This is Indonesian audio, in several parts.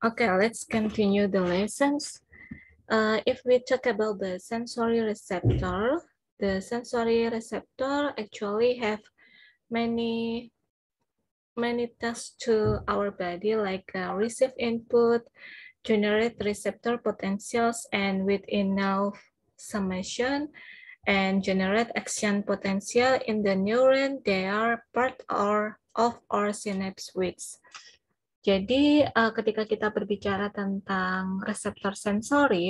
Okay, let's continue the lessons. If we talk about the sensory receptor actually have many tasks to our body, like receive input, generate receptor potentials, and with enough summation, and generate action potential in the neuron. They are part of our synapse widths. Jadi ketika kita berbicara tentang reseptor sensori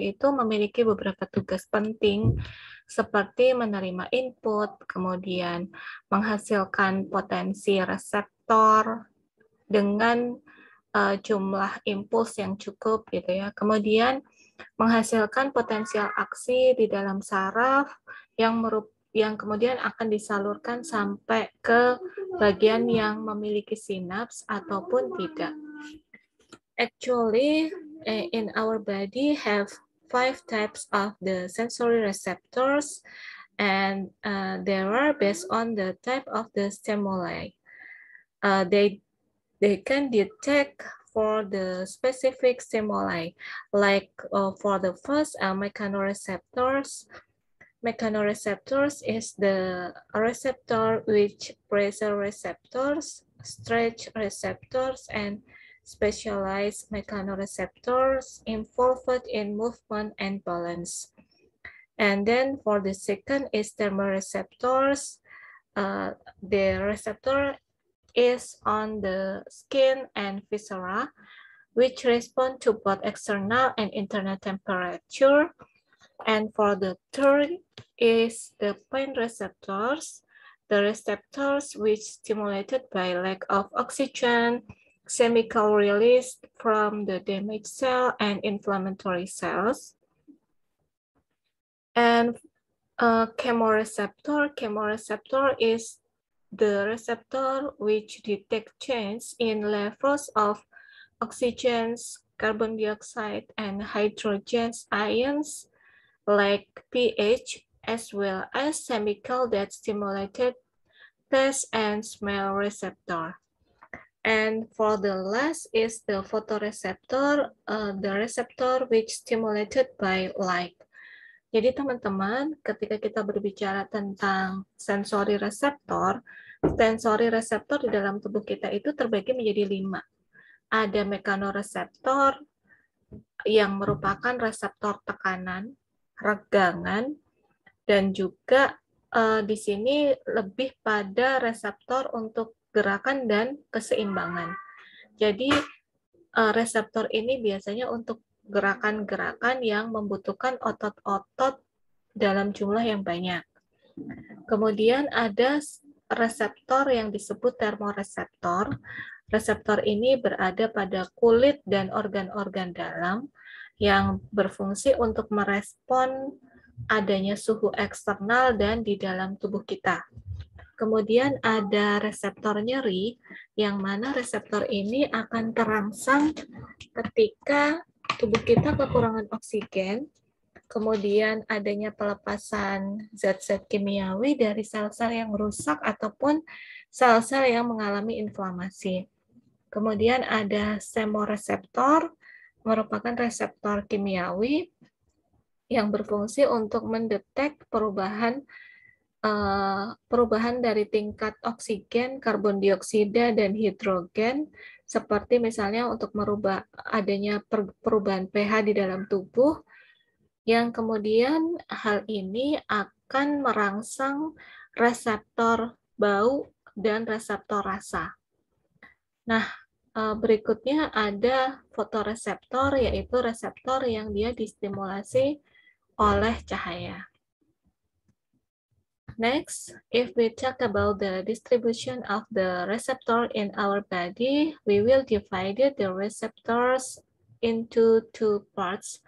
itu memiliki beberapa tugas penting seperti menerima input, kemudian menghasilkan potensi reseptor dengan jumlah impuls yang cukup gitu ya. Kemudian menghasilkan potensial aksi di dalam saraf yang kemudian akan disalurkan sampai ke bagian yang memiliki sinaps ataupun tidak. Actually, in our body have 5 types of the sensory receptors, and they are based on the type of the stimuli. They can detect for the specific stimuli, like for the first mechanoreceptors. Mechanoreceptors is the receptor which pressure receptors, stretch receptors, and specialized mechanoreceptors involved in movement and balance. And then for the second is thermoreceptors. The receptor is on the skin and viscera, which respond to both external and internal temperature. And for the third is the pain receptors, the receptors which stimulated by lack of oxygen, chemical release from the damaged cell and inflammatory cells. And chemoreceptor is the receptor which detect change in levels of oxygen, carbon dioxide, and hydrogen ions like pH, as well as chemical that stimulated taste and smell receptor. And for the last is the photoreceptor, the receptor which stimulated by light. Jadi teman-teman, ketika kita berbicara tentang sensori reseptor di dalam tubuh kita itu terbagi menjadi 5. Ada mekanoreseptor yang merupakan reseptor tekanan, regangan, dan juga di sini lebih pada reseptor untuk gerakan dan keseimbangan. Jadi reseptor ini biasanya untuk gerakan-gerakan yang membutuhkan otot-otot dalam jumlah yang banyak. Kemudian ada reseptor yang disebut termoreseptor. Reseptor ini berada pada kulit dan organ-organ dalam yang berfungsi untuk merespon adanya suhu eksternal dan di dalam tubuh kita. Kemudian ada reseptor nyeri, yang mana reseptor ini akan terangsang ketika tubuh kita kekurangan oksigen, kemudian adanya pelepasan zat-zat kimiawi dari sel-sel yang rusak ataupun sel-sel yang mengalami inflamasi. Kemudian ada chemoreseptor, merupakan reseptor kimiawi yang berfungsi untuk mendetek perubahan dari tingkat oksigen, karbon dioksida, dan hidrogen, seperti misalnya untuk merubah adanya perubahan pH di dalam tubuh, yang kemudian hal ini akan merangsang reseptor bau dan reseptor rasa. Nah, berikutnya ada fotoreseptor, yaitu reseptor yang dia distimulasi oleh cahaya. Next, if we talk about the distribution of the receptor in our body, we will divide the receptors into 2 parts,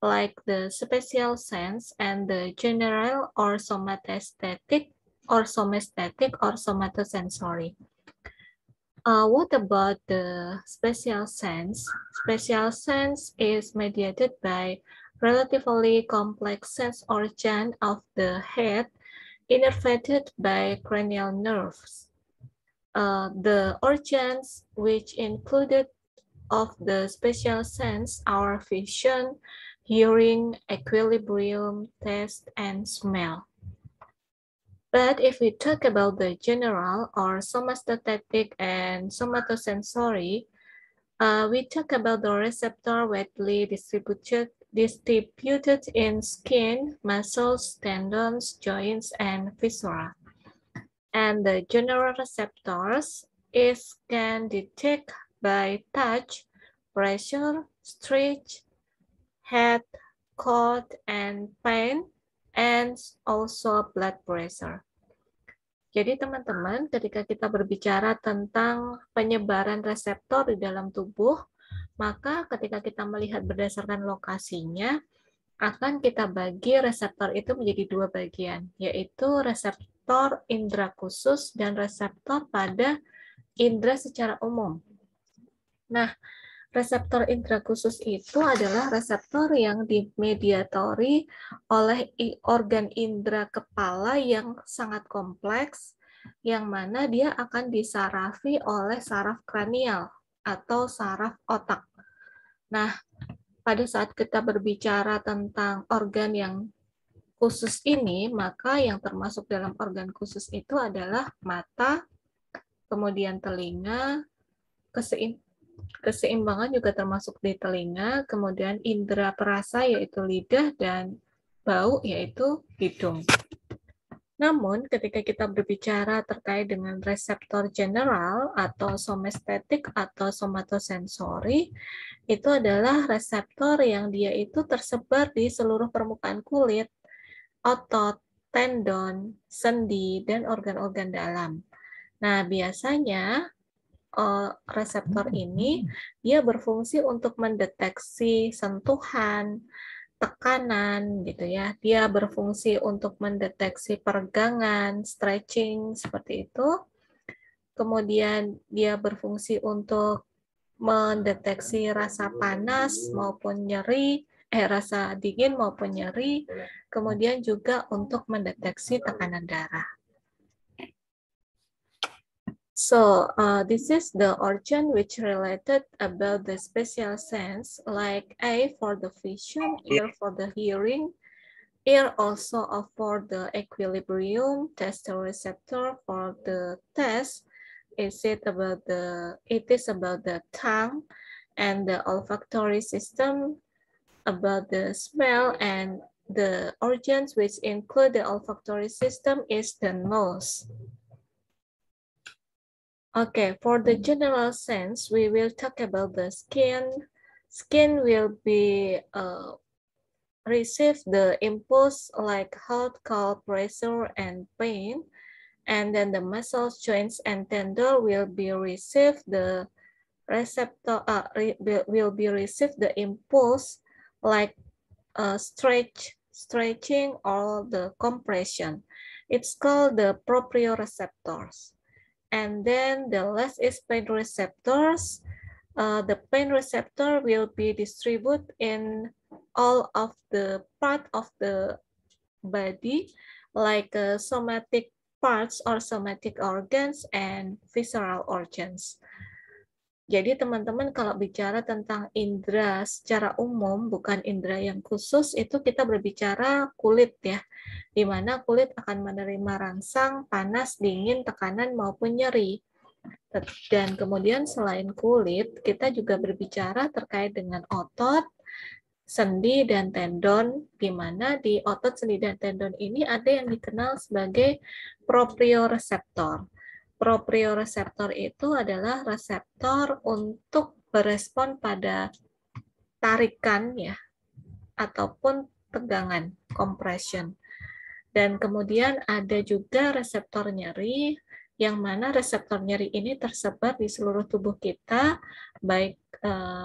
like the spatial sense and the general or somatostatic or somatosensory. What about the spatial sense? Spatial sense is mediated by relatively complex sense organ of the head, innervated by cranial nerves. The organs, which included of the spatial sense are vision, hearing, equilibrium, taste, and smell. But if we talk about the general or somastostatic and somatosensory, we talk about the receptor widely distributed in skin, muscles, tendons, joints, and viscera. And the general receptors can detect by touch, pressure, stretch, head, cold, and pain, and also blood pressure. Jadi teman-teman, ketika kita berbicara tentang penyebaran reseptor di dalam tubuh, maka ketika kita melihat berdasarkan lokasinya, akan kita bagi reseptor itu menjadi dua bagian, yaitu reseptor indera khusus dan reseptor pada indera secara umum. Nah, reseptor indera khusus itu adalah reseptor yang dimediatori oleh organ indera kepala yang sangat kompleks, yang mana dia akan disarafi oleh saraf kranial atau saraf otak. Nah, pada saat kita berbicara tentang organ yang khusus ini, maka yang termasuk dalam organ khusus itu adalah mata, kemudian telinga, keseimbangan juga termasuk di telinga, kemudian indera perasa yaitu lidah, dan bau yaitu hidung. Namun, ketika kita berbicara terkait dengan reseptor general atau somestetik atau somatosensori, itu adalah reseptor yang dia itu tersebar di seluruh permukaan kulit, otot, tendon, sendi, dan organ-organ dalam. Nah, biasanya reseptor ini dia berfungsi untuk mendeteksi sentuhan, tekanan gitu ya. Dia berfungsi untuk mendeteksi peregangan, stretching seperti itu. Kemudian dia berfungsi untuk mendeteksi rasa panas maupun nyeri, rasa dingin maupun nyeri. Kemudian juga untuk mendeteksi tekanan darah. So this is the organ which related about the spatial sense, like A for the vision, ear for the hearing, ear also for the equilibrium, receptor for the taste. It is about the tongue, and the olfactory system about the smell, and the organs which include the olfactory system is the nose. Okay, for the general sense, we will talk about the skin. Skin will be receive the impulse like hot, cold, pressure, and pain. And then the muscles, joints, and tendon will be receive the receptor will be receive the impulse like stretching or the compression. It's called the proprioceptors. And then the last is pain receptors. The pain receptor will be distributed in all of the part of the body, like somatic parts or somatic organs and visceral organs. Jadi teman-teman kalau bicara tentang indera secara umum, bukan indera yang khusus, itu kita berbicara kulit ya, di mana kulit akan menerima rangsang, panas, dingin, tekanan, maupun nyeri. Dan kemudian selain kulit, kita juga berbicara terkait dengan otot, sendi, dan tendon, di mana di otot, sendi, dan tendon ini ada yang dikenal sebagai proprioreseptor. Proprioreseptor itu adalah reseptor untuk berespon pada tarikan ya, ataupun tegangan, compression. Dan kemudian ada juga reseptor nyeri, yang mana reseptor nyeri ini tersebar di seluruh tubuh kita, baik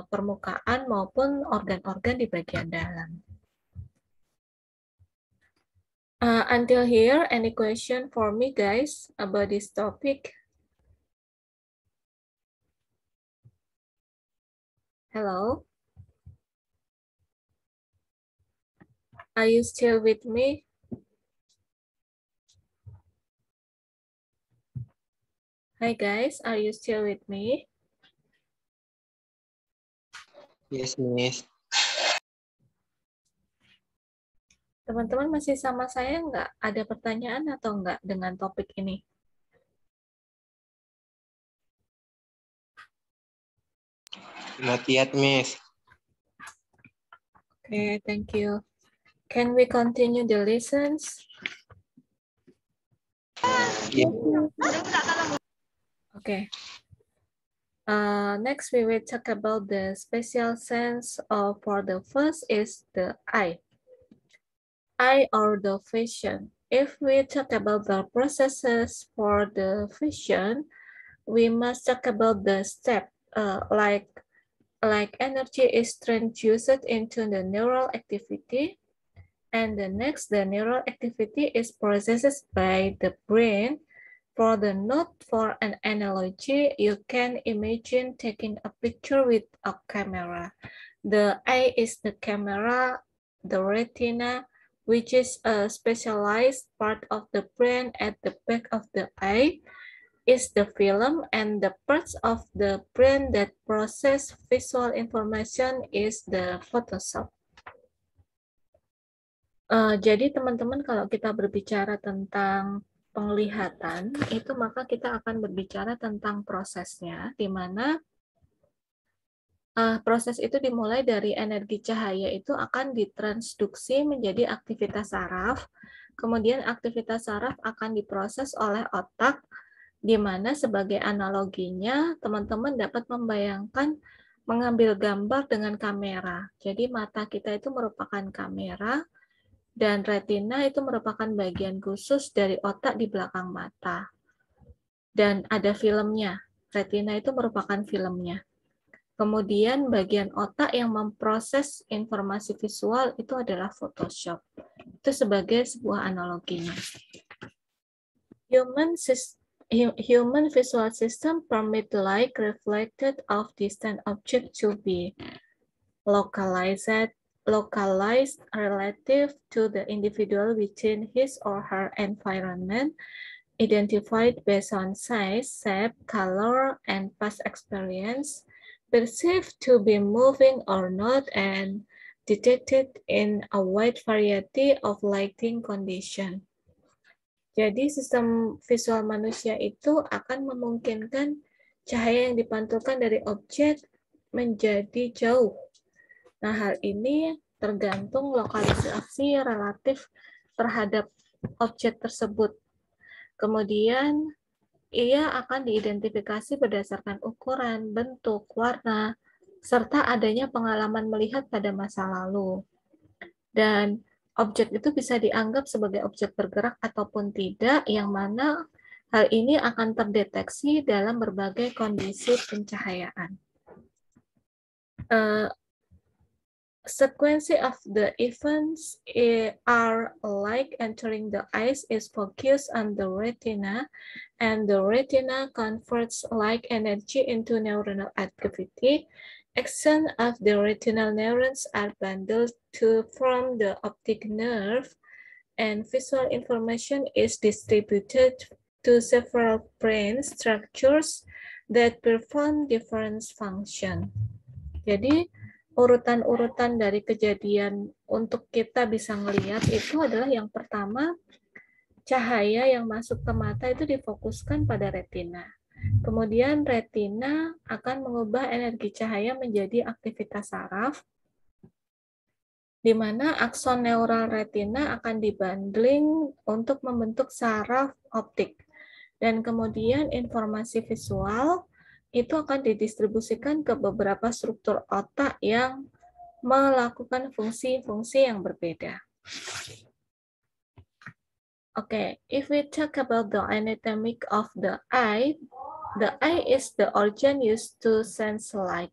permukaan maupun organ-organ di bagian dalam. Until here, any question for me, guys, about this topic? Hello? Are you still with me? Hi, guys. Are you still with me? Yes, Miss. Teman-teman masih sama saya nggak? Ada pertanyaan atau nggak dengan topik ini? Not yet, Miss. Okay, thank you. Can we continue the lessons? Yes. Okay. Next, we will talk about the special sense for the first is the eye. Eye or the vision. If we talk about the processes for the vision, we must talk about the step like energy is transduced into the neural activity, and the next the neural activity is processed by the brain. For the note for an analogy, you can imagine taking a picture with a camera. The eye is the camera, the retina, which is a specialized part of the brain at the back of the eye, is the film, and the parts of the brain that process visual information is the Photoshop. Jadi teman-teman kalau kita berbicara tentang penglihatan, itu maka kita akan berbicara tentang prosesnya, di mana proses itu dimulai dari energi cahaya itu akan ditransduksi menjadi aktivitas saraf, kemudian aktivitas saraf akan diproses oleh otak, di mana sebagai analoginya teman-teman dapat membayangkan mengambil gambar dengan kamera. Jadi mata kita itu merupakan kamera, dan retina itu merupakan bagian khusus dari otak di belakang mata. Dan ada filmnya. Retina itu merupakan filmnya. Kemudian bagian otak yang memproses informasi visual itu adalah Photoshop. Itu sebagai sebuah analoginya. Human visual system permit light reflected of distant object to be localized relative to the individual within his or her environment, identified based on size, shape, color, and past experience, perceived to be moving or not, and detected in a wide variety of lighting condition. Jadi sistem visual manusia itu akan memungkinkan cahaya yang dipantulkan dari objek menjadi jauh. Nah, hal ini tergantung lokalisasi relatif terhadap objek tersebut. Kemudian, ia akan diidentifikasi berdasarkan ukuran, bentuk, warna, serta adanya pengalaman melihat pada masa lalu. Dan objek itu bisa dianggap sebagai objek bergerak ataupun tidak, yang mana hal ini akan terdeteksi dalam berbagai kondisi pencahayaan. Sequence of the events are like entering the eyes is focused on the retina, and the retina converts light energy into neuronal activity. Action of the retinal neurons are bundled to form the optic nerve, and visual information is distributed to several brain structures that perform different functions. Jadi, urutan-urutan dari kejadian untuk kita bisa melihat itu adalah yang pertama, cahaya yang masuk ke mata itu difokuskan pada retina. Kemudian retina akan mengubah energi cahaya menjadi aktivitas saraf, di mana akson neural retina akan dibundling untuk membentuk saraf optik. Dan kemudian informasi visual itu akan didistribusikan ke beberapa struktur otak yang melakukan fungsi-fungsi yang berbeda. Okay, if we talk about the anatomy of the eye is the organ used to sense light.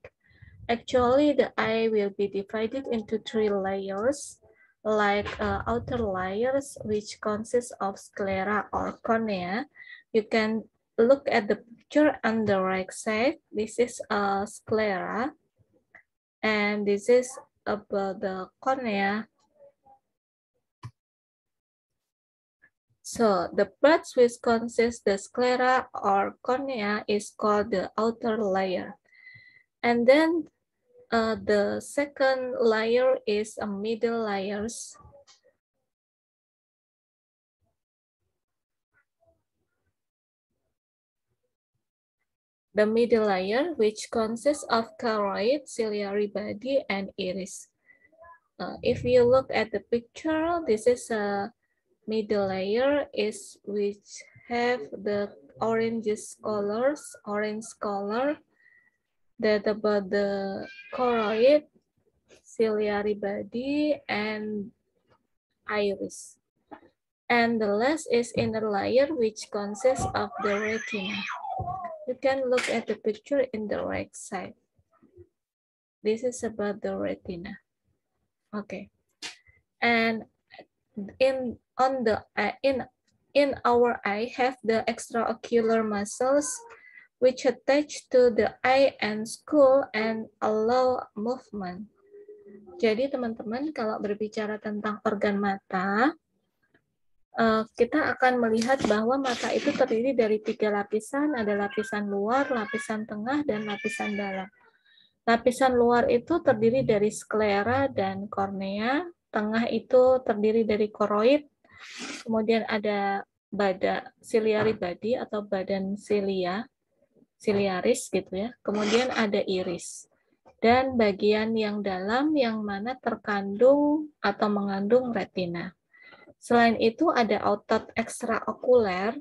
Actually, the eye will be divided into 3 layers, like outer layers, which consist of sclera or cornea. You can look at the picture on the right side. This is a sclera, and this is about the cornea. So the parts which consist the sclera or cornea is called the outer layer. And then The second layer is a middle layers. The middle layer, which consists of choroid, ciliary body, and iris. If you look at the picture, this is a middle layer is which have the orange color that about the choroid, ciliary body, and iris. And the last is inner layer, which consists of the retina. You can look at the picture in the right side. This is about the retina. Okay. And in our eye have the extraocular muscles which attach to the eye and skull and allow movement. Jadi teman-teman kalau berbicara tentang organ mata, kita akan melihat bahwa mata itu terdiri dari 3 lapisan, ada lapisan luar, lapisan tengah, dan lapisan dalam. Lapisan luar itu terdiri dari sklera dan kornea, tengah itu terdiri dari koroid, kemudian ada badan ciliary body atau badan ciliaris gitu ya, kemudian ada iris. Dan bagian yang dalam yang mana terkandung atau mengandung retina. Selain itu ada otot ekstraokuler.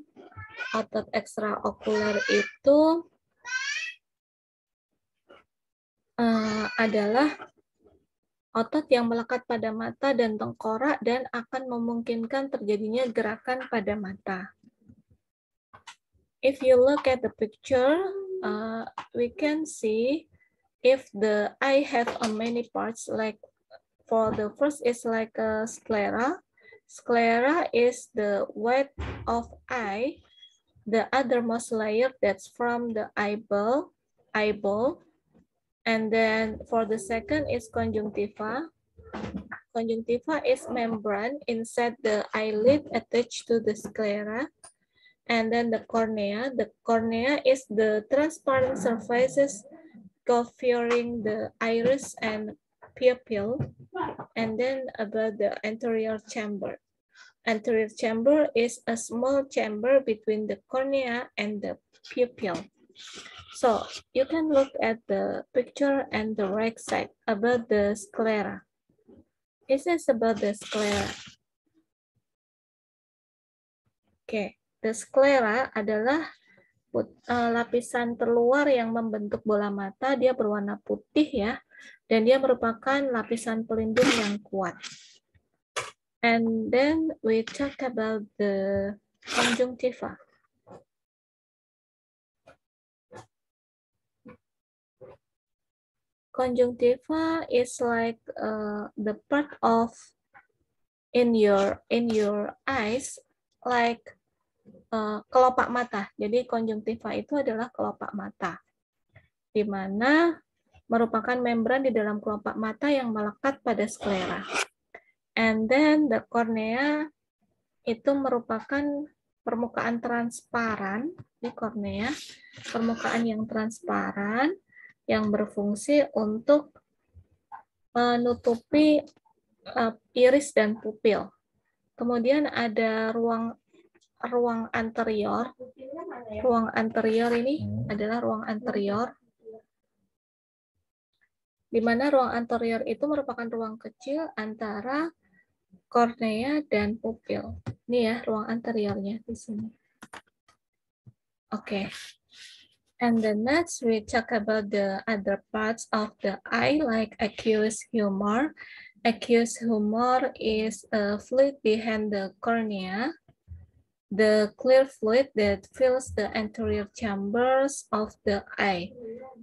Otot ekstraokuler itu adalah otot yang melekat pada mata dan tengkorak dan akan memungkinkan terjadinya gerakan pada mata. If you look at the picture, we can see if the eye have many parts, like for the first is like a sclera. Sclera is the width of eye, the othermost layer that's from the eyeball, and then for the second is conjunctiva. Conjunctiva is membrane inside the eyelid attached to the sclera. And then the cornea is the transparent surfaces covering the iris and pupil. And then about the anterior chamber. Anterior chamber is a small chamber between the cornea and the pupil. So you can look at the picture and the right side about the sclera. This is about the sclera. Okay, the sclera adalah lapisan terluar yang membentuk bola mata. Dia berwarna putih ya, dan dia merupakan lapisan pelindung yang kuat. And then we talk about the conjunctiva. Conjunctiva is like the part of in your eyes, like kelopak mata. Jadi konjungtiva itu adalah kelopak mata, di mana merupakan membran di dalam kelopak mata yang melekat pada sklera. And then the cornea itu merupakan permukaan transparan di kornea, permukaan yang transparan yang berfungsi untuk menutupi iris dan pupil. Kemudian ada ruang anterior. Ruang anterior ini adalah ruang anterior, di mana ruang anterior itu merupakan ruang kecil antara kornea dan pupil. Ini ya ruang anteriornya di sini. Oke. And the next we talk about the other parts of the eye, like aqueous humor. Aqueous humor is a fluid behind the cornea, the clear fluid that fills the anterior chambers of the eye.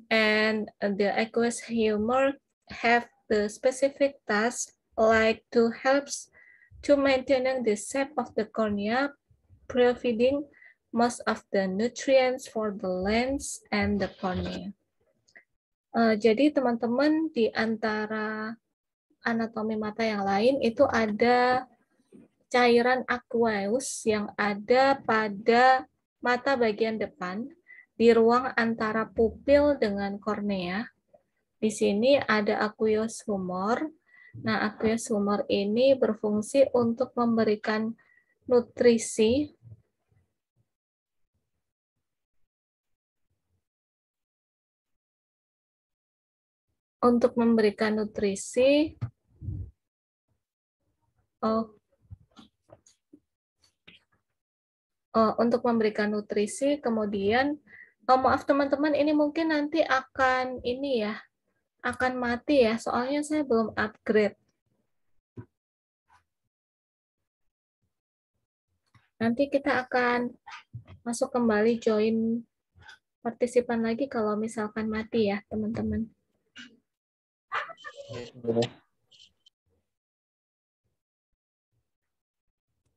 And the aqueous humor have the specific task like to help to maintaining the shape of the cornea, providing most of the nutrients for the lens and the cornea. Jadi teman-teman, di antara anatomi mata yang lain itu ada cairan aqueous yang ada pada mata bagian depan di ruang antara pupil dengan kornea, Di sini ada aqueous humor. Nah, aqueous humor ini berfungsi untuk memberikan nutrisi kemudian maaf teman-teman, ini mungkin nanti akan akan mati ya, soalnya saya belum upgrade. Nanti kita akan masuk kembali join partisipan lagi kalau misalkan mati ya teman-teman.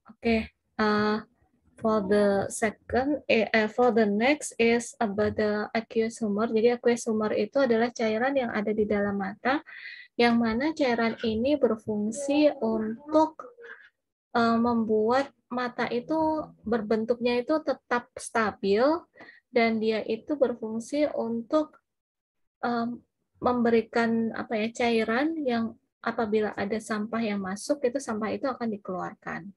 Oke, for the next is about the aqueous humor. Jadi aqueous humor itu adalah cairan yang ada di dalam mata, yang mana cairan ini berfungsi untuk membuat mata itu berbentuknya itu tetap stabil, dan dia itu berfungsi untuk memberikan cairan yang apabila ada sampah yang masuk, itu sampah itu akan dikeluarkan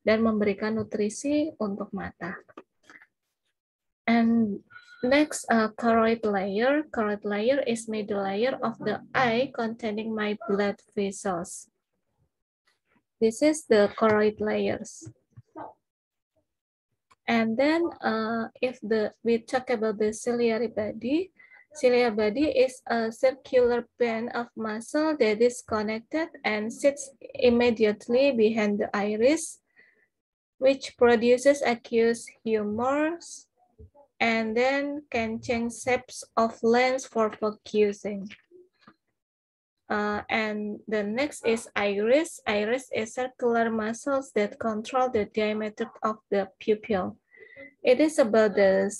dan memberikan nutrisi untuk mata. And next, choroid layer. Choroid layer is middle layer of the eye containing my blood vessels. This is the choroid layers. And then if we talk about the ciliary body is a circular band of muscle that is connected and sits immediately behind the iris, which produces aqueous humors and then can change shapes of lens for focusing. And the next is iris. Iris is circular muscles that control the diameter of the pupil. It is about the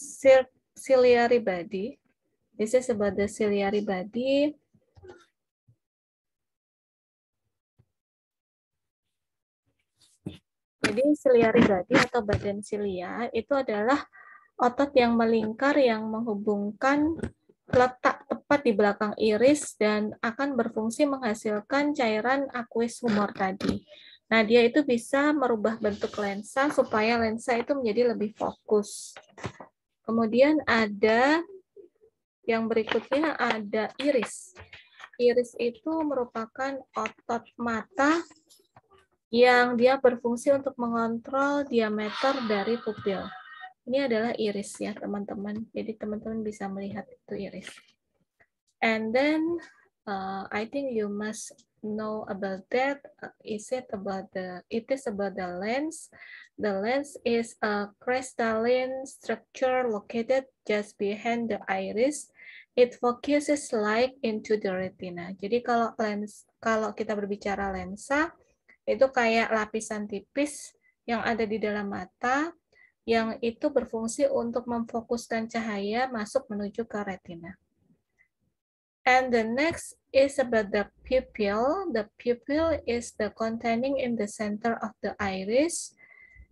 ciliary body. This is about the ciliary body. Jadi ciliary body atau badan silia itu adalah otot yang melingkar yang menghubungkan letak tepat di belakang iris dan akan berfungsi menghasilkan cairan aqueous humor tadi. Nah, dia itu bisa merubah bentuk lensa supaya lensa itu menjadi lebih fokus. Kemudian ada yang berikutnya ada iris. Iris itu merupakan otot mata yang dia berfungsi untuk mengontrol diameter dari pupil. Ini adalah iris ya teman-teman. Jadi teman-teman bisa melihat itu iris. And then I think you must know about that. It is about the lens. The lens is a crystalline structure located just behind the iris. It focuses light into the retina. Jadi kalau kita berbicara lensa, itu kayak lapisan tipis yang ada di dalam mata, yang itu berfungsi untuk memfokuskan cahaya masuk menuju ke retina. And the next is about the pupil. The pupil is the containing in the center of the iris.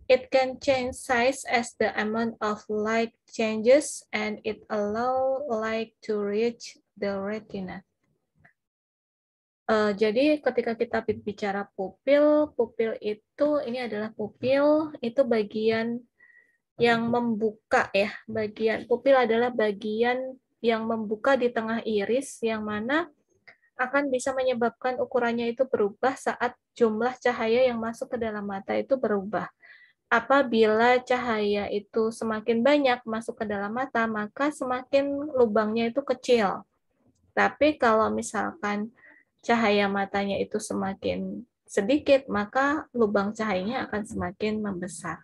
It can change size as the amount of light changes, and it allows light to reach the retina. Jadi ketika kita bicara pupil itu ini adalah pupil, itu bagian yang membuka ya. Pupil adalah bagian yang membuka di tengah iris, yang mana akan bisa menyebabkan ukurannya itu berubah saat jumlah cahaya yang masuk ke dalam mata itu berubah. Apabila cahaya itu semakin banyak masuk ke dalam mata, maka semakin lubangnya itu kecil. Tapi kalau misalkan cahaya matanya itu semakin sedikit, maka lubang cahayanya akan semakin membesar.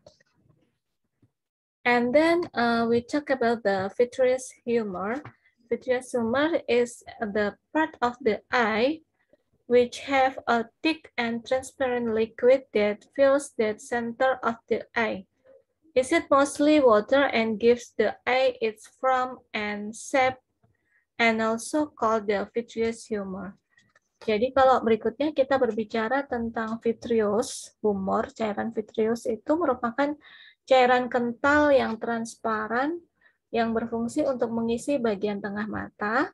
And then we talk about the vitreous humor. Vitreous humor is the part of the eye which have a thick and transparent liquid that fills the center of the eye. Is it mostly water and gives the eye its form and shape, and also called the vitreous humor. Jadi kalau berikutnya kita berbicara tentang vitreous humor, cairan vitreous itu merupakan cairan kental yang transparan yang berfungsi untuk mengisi bagian tengah mata.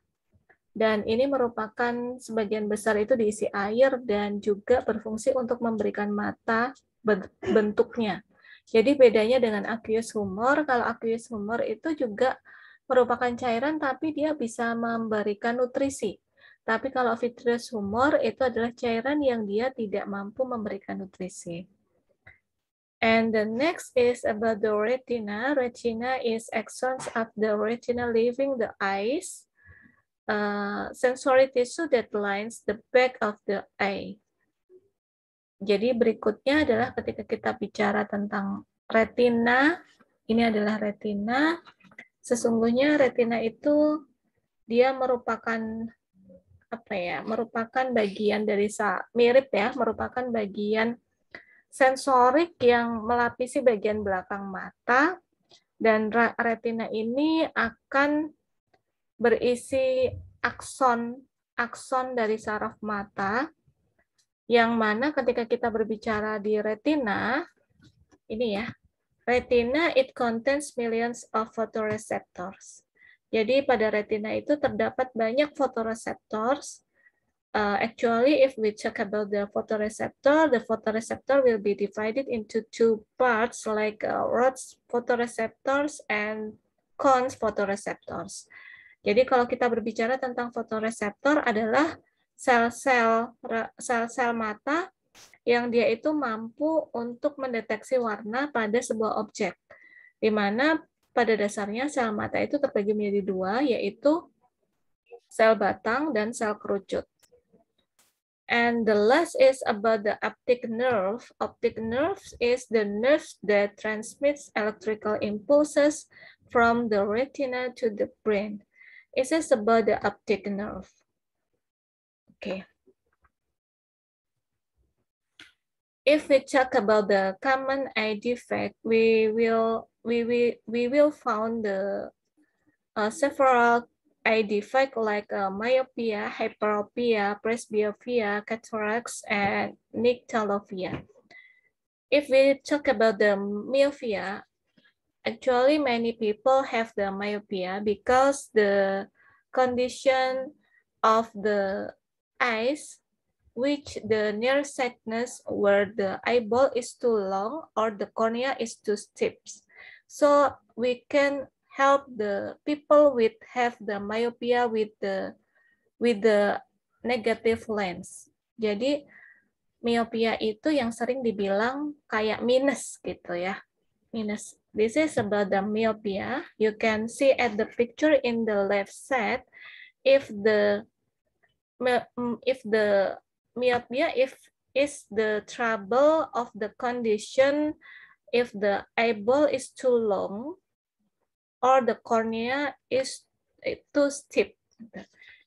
Dan ini merupakan sebagian besar itu diisi air dan juga berfungsi untuk memberikan mata bentuknya. Jadi bedanya dengan aqueous humor, kalau aqueous humor itu juga merupakan cairan tapi dia bisa memberikan nutrisi. Tapi kalau vitreous humor itu adalah cairan yang dia tidak mampu memberikan nutrisi. And the next is about the retina. Retina is axons of the retina leaving the eyes. Sensory tissue that lines the back of the eye. Jadi berikutnya adalah ketika kita bicara tentang retina, ini adalah retina. Sesungguhnya retina itu dia merupakan apa ya? Merupakan bagian dari mirip ya, merupakan bagian sensorik yang melapisi bagian belakang mata, dan retina ini akan berisi akson dari saraf mata, yang mana ketika kita berbicara di retina, ini ya, retina it contains millions of photoreceptors. Jadi pada retina itu terdapat banyak photoreceptors. Actually, if we talk about the photoreceptor will be divided into two parts, like rods photoreceptors and cones photoreceptors. Jadi kalau kita berbicara tentang fotoreseptor adalah sel-sel mata yang dia itu mampu untuk mendeteksi warna pada sebuah objek. Di mana pada dasarnya sel mata itu terbagi menjadi dua, yaitu sel batang dan sel kerucut. And the last is about the optic nerve. Optic nerve is the nerve that transmits electrical impulses from the retina to the brain. It is about the optic nerve. Okay. If we talk about the common eye defect, we will found the several eye defect like myopia, hyperopia, presbyopia, cataracts, and nyctalopia. If we talk about the myopia, actually many people have the myopia because the condition of the eyes, which the nearsightedness where the eyeball is too long or the cornea is too steep. So we can help the people with have the myopia with the negative lens. Jadi myopia itu yang sering dibilang kayak minus gitu ya. Minus. This is about the myopia. You can see at the picture in the left side, if the myopia is the trouble of the condition if the eyeball is too long or the cornea is too steep.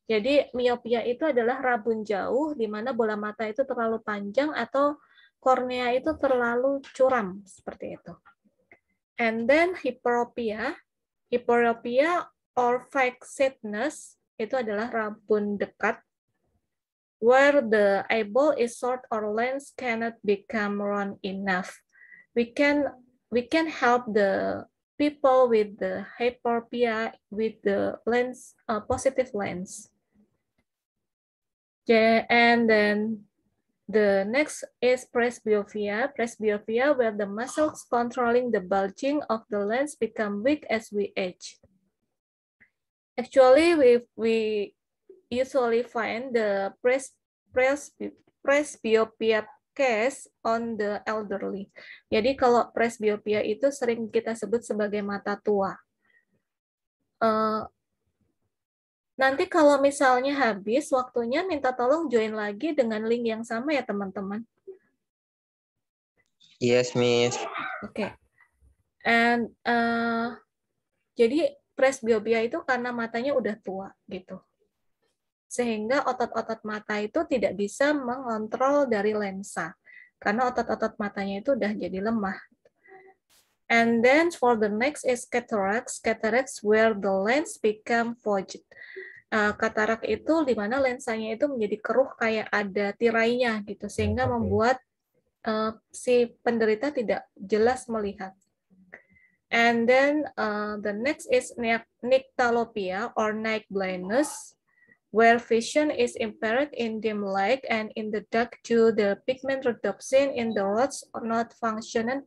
Jadi myopia itu adalah rabun jauh di mana bola mata itu terlalu panjang atau kornea itu terlalu curam seperti itu. And then hyperopia or fixedness itu adalah rabun dekat, where the eyeball is short or lens cannot become round enough. We can help the people with the hyperopia with the lens, positive lens. And then the next is presbyopia. Presbyopia, where the muscles controlling the bulging of the lens become weak as we age. Actually, we usually find the presbyopia case on the elderly. Jadi kalau presbyopia itu sering kita sebut sebagai mata tua. Nanti kalau misalnya habis waktunya, minta tolong join lagi dengan link yang sama ya teman-teman. Yes, Miss. Oke. And jadi presbyopia itu karena matanya udah tua gitu. Sehingga otot-otot mata itu tidak bisa mengontrol dari lensa. Karena otot-otot matanya itu udah jadi lemah. And then for the next is cataracts. Cataracts where the lens become fogged. Katarak itu di mana lensanya itu menjadi keruh kayak ada tirainya gitu, sehingga membuat si penderita tidak jelas melihat. And then the next is nyctalopia or night blindness. where vision is impaired in dim light and in the dark due the pigment rhodopsin in the rods not functioning